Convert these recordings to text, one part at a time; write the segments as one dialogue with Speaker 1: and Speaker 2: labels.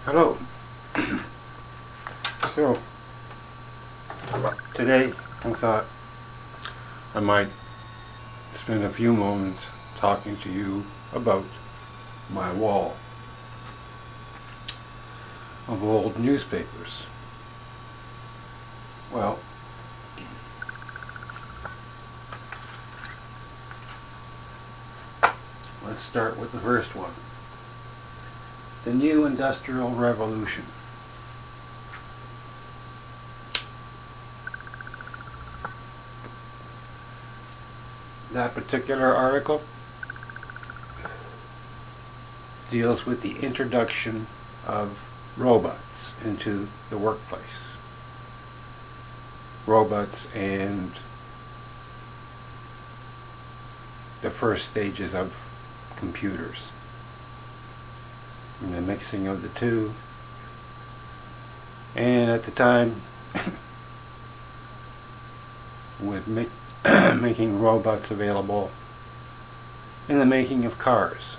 Speaker 1: Hello. So, today I thought I might spend a few moments talking to you about my wall of old newspapers. Well, let's start with the first one. The New Industrial Revolution. That particular article deals with the introduction of robots into the workplace. Robots and the first stages of computers. And the mixing of the two. And at the time, with making robots available in the making of cars.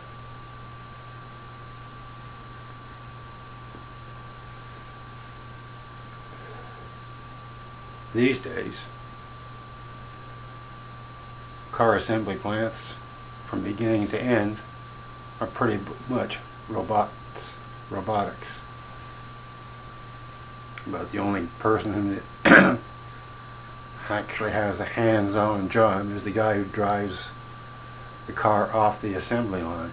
Speaker 1: These days, car assembly plants, from beginning to end, are pretty much robotics. But the only person who actually has a hands-on job is the guy who drives the car off the assembly line.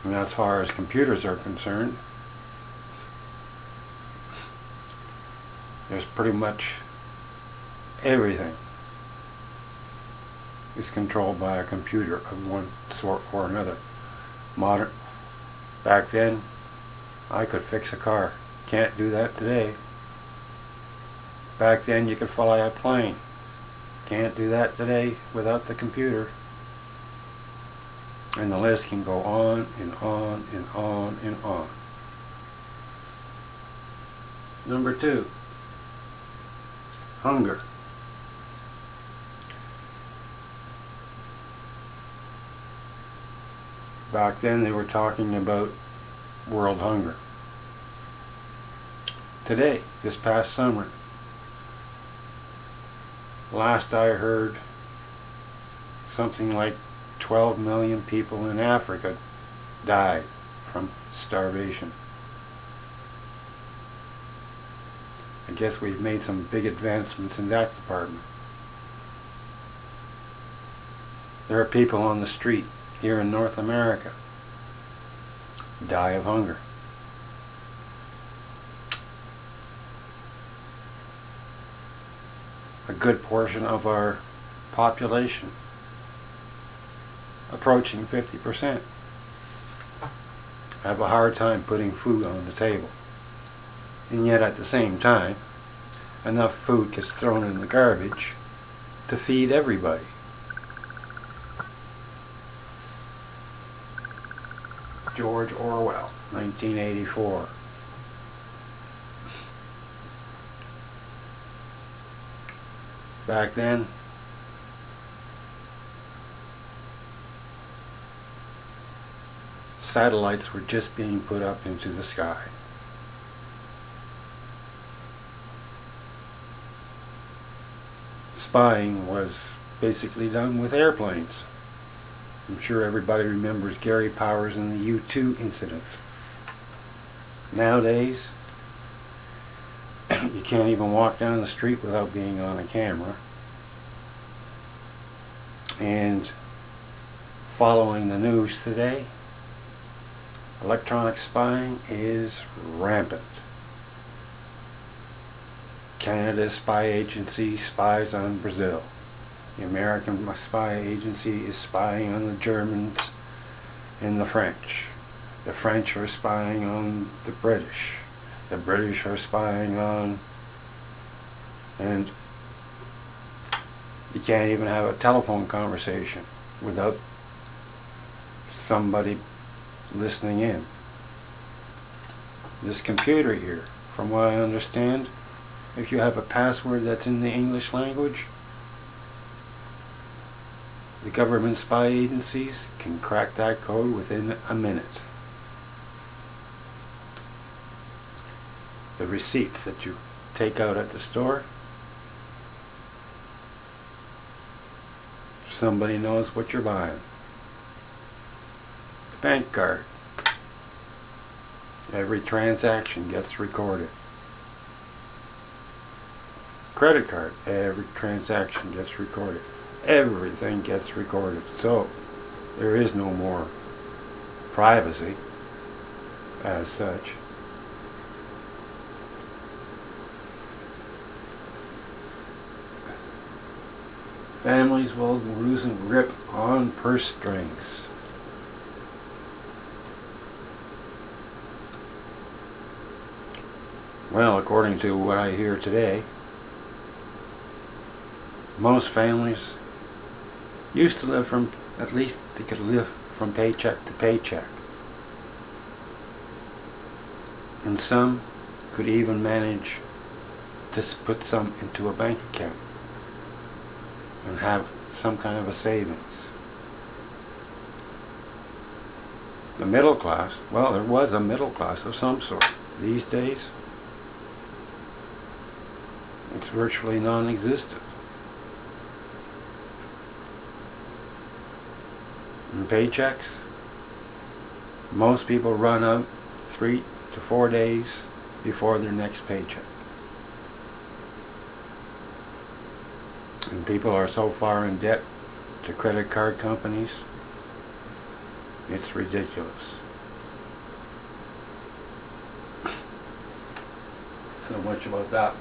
Speaker 1: And as far as computers are concerned, there's pretty much everything is controlled by a computer of one sort or another. Back then, I could fix a car. Can't do that today. Back then, you could fly a plane. Can't do that today without the computer. And the list can go on and on and on and on. Number 2, hunger. Back then they were talking about world hunger. Today, this past summer, last I heard, something like 12 million people in Africa died from starvation. I guess we've made some big advancements in that department. There are people on the street here in North America die of hunger. A good portion of our population, approaching 50%, have a hard time putting food on the table. And yet at the same time, enough food gets thrown in the garbage to feed everybody. George Orwell, 1984. Back then, satellites were just being put up into the sky. Spying was basically done with airplanes. I'm sure everybody remembers Gary Powers and the U-2 incident. Nowadays, you can't even walk down the street without being on a camera. And following the news today, electronic spying is rampant. Canada's spy agency spies on Brazil. The American spy agency is spying on the Germans and the French. The French are spying on the British. The British are spying on... And you can't even have a telephone conversation without somebody listening in. This computer here, from what I understand, if you have a password that's in the English language, the government spy agencies can crack that code within a minute. the receipts that you take out at the store. Somebody knows what you're buying. The bank card. Every transaction gets recorded. Credit card. Every transaction gets recorded. Everything gets recorded. So there is no more privacy as such. Families will losing grip on purse strings. Well, according to what I hear today, most families used to live from, at least they could live from paycheck to paycheck. And some could even manage to put some into a bank account and have some kind of a savings. The middle class, well, there was a middle class of some sort. These days, it's virtually non-existent. And paychecks, most people run out 3 to 4 days before their next paycheck. And people are so far in debt to credit card companies, it's ridiculous. So much about that.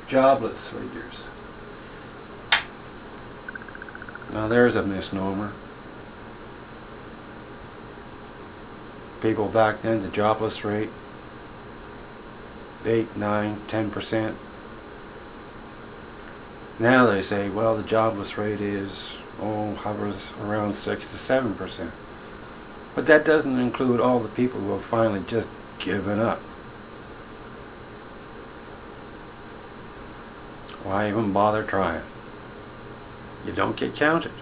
Speaker 1: Jobless figures. Now there's a misnomer. People back then, the jobless rate, 8, 9, 10%. Now they say, well, the jobless rate is, hovers around 6 to 7%. But that doesn't include all the people who have finally just given up. Why even bother trying? You don't get counted.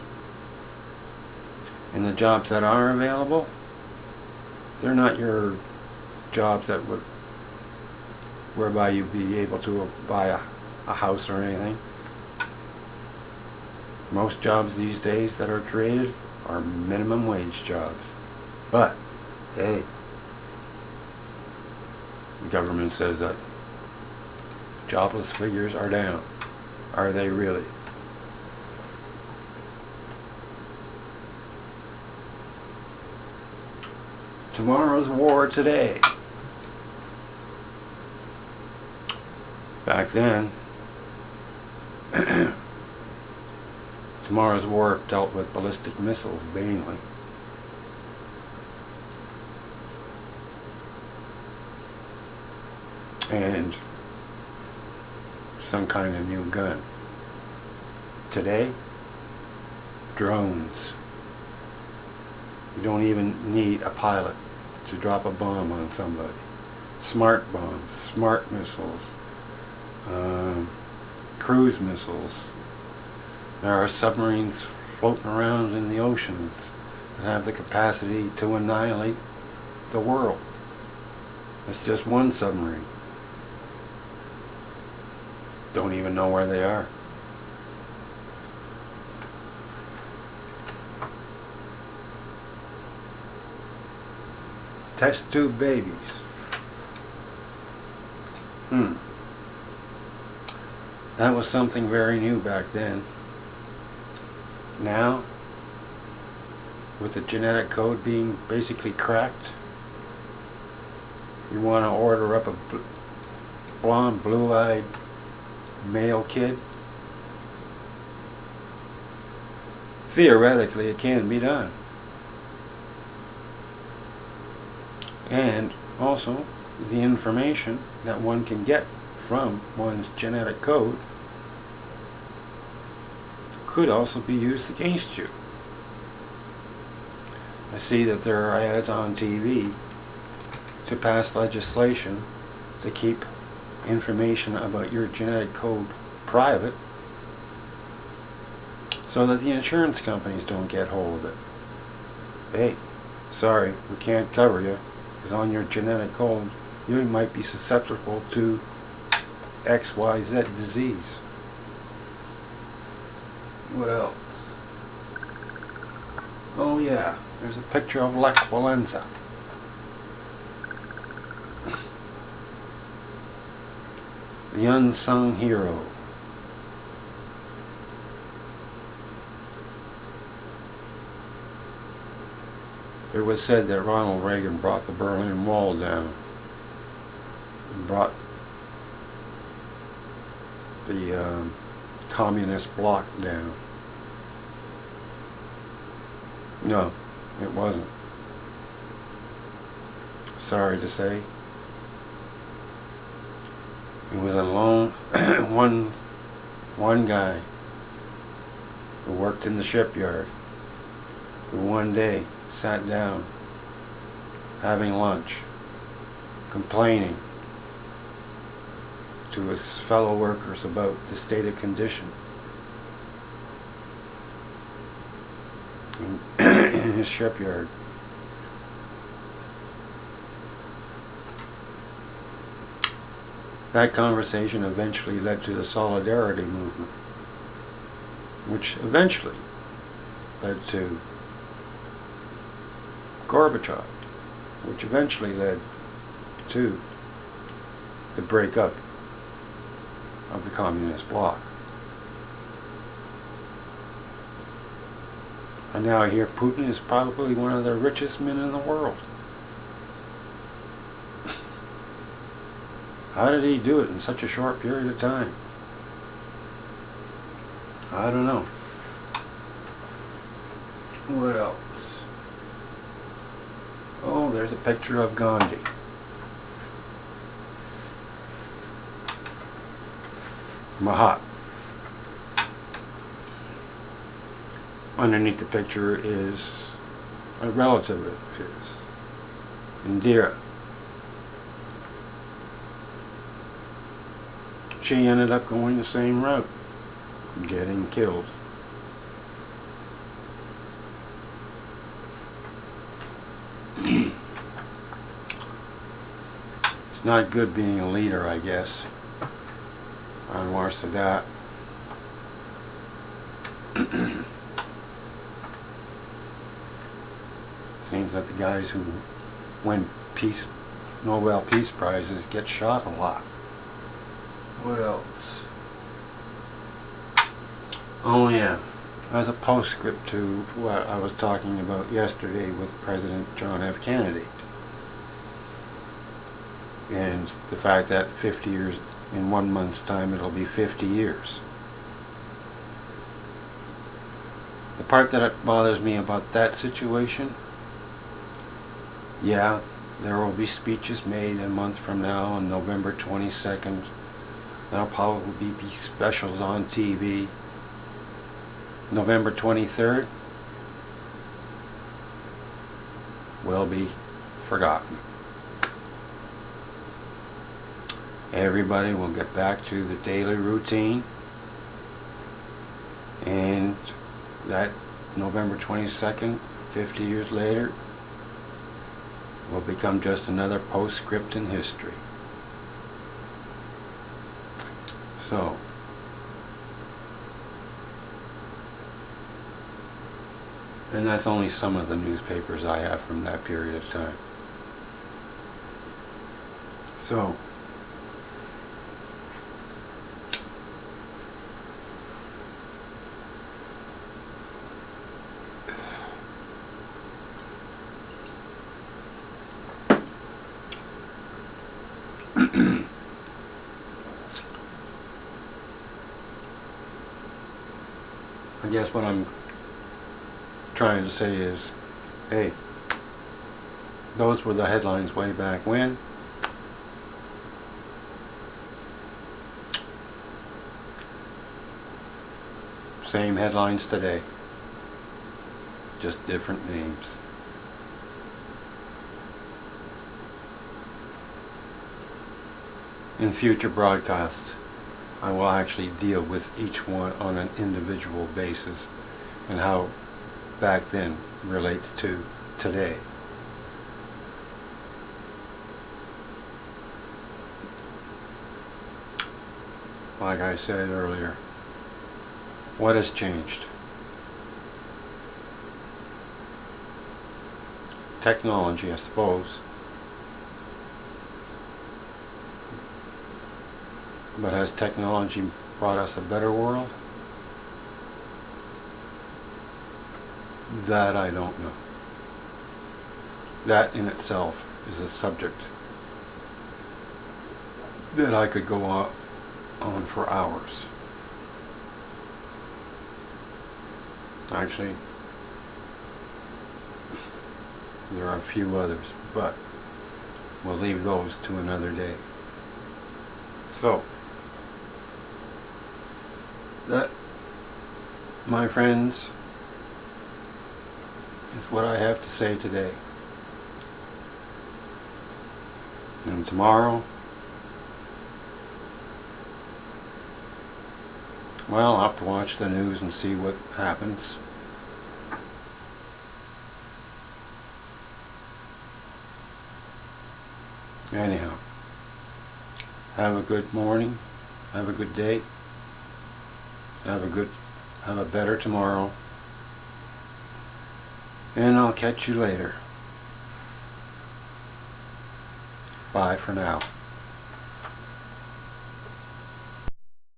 Speaker 1: And the jobs that are available, they're not your jobs that would, whereby you'd be able to buy a house or anything. Most jobs these days that are created are minimum wage jobs. But, hey, the government says that jobless figures are down. Are they really? Tomorrow's war today. Back then, tomorrow's war dealt with ballistic missiles mainly. And some kind of new gun. Today, drones. You don't even need a pilot to drop a bomb on somebody. Smart bombs, smart missiles, cruise missiles. There are submarines floating around in the oceans that have the capacity to annihilate the world. It's just one submarine. Don't even know where they are. Test tube babies. That was something very new back then. Now, with the genetic code being basically cracked, you want to order up a blonde, blue-eyed male kid? Theoretically, it can be done. And also, the information that one can get from one's genetic code could also be used against you. I see that there are ads on TV to pass legislation to keep information about your genetic code private so that the insurance companies don't get hold of it. Hey, sorry, we can't cover you because on your genetic code you might be susceptible to XYZ disease. What else? Oh yeah, there's a picture of Lech Walesa. The unsung hero. It was said that Ronald Reagan brought the Berlin Wall down. Brought the communist bloc down. No, it wasn't. Sorry to say. It was a lone one guy who worked in the shipyard who one day sat down having lunch, complaining to his fellow workers about the state of condition in his shipyard. That conversation eventually led to the Solidarity movement, which eventually led to Gorbachev, which eventually led to the breakup of the communist bloc. And now I hear Putin is probably one of the richest men in the world. How did he do it in such a short period of time? I don't know. What else? Oh, there's a picture of Gandhi. Mahat. Underneath the picture is a relative of his, Indira. She ended up going the same route, getting killed. It's not good being a leader, I guess. Anwar Sadat. Seems that the guys who win Nobel Peace Prizes get shot a lot. What else? Oh yeah, as a postscript to what I was talking about yesterday with President John F. Kennedy. And the fact that 50 years, in 1 month's time it'll be 50 years. The part that bothers me about that situation, yeah, there will be speeches made a month from now on November 22nd. There'll probably be specials on TV. November 23rd will be forgotten. Everybody will get back to the daily routine, and that November 22nd, 50 years later, will become just another postscript in history. So, and that's only some of the newspapers I have from that period of time. So, I guess what I'm trying to say is, hey, those were the headlines way back when. Same headlines today, just different names. In future broadcasts, I will actually deal with each one on an individual basis and how back then relates to today. like I said earlier, what has changed? Technology, I suppose. But has technology brought us a better world? That I don't know. That in itself is a subject that I could go on for hours. Actually, there are a few others, but we'll leave those to another day. So, that, my friends, is what I have to say today. And tomorrow, well, I'll have to watch the news and see what happens. Anyhow, have a good morning, have a good day, have a better tomorrow, and I'll catch you later. Bye for now.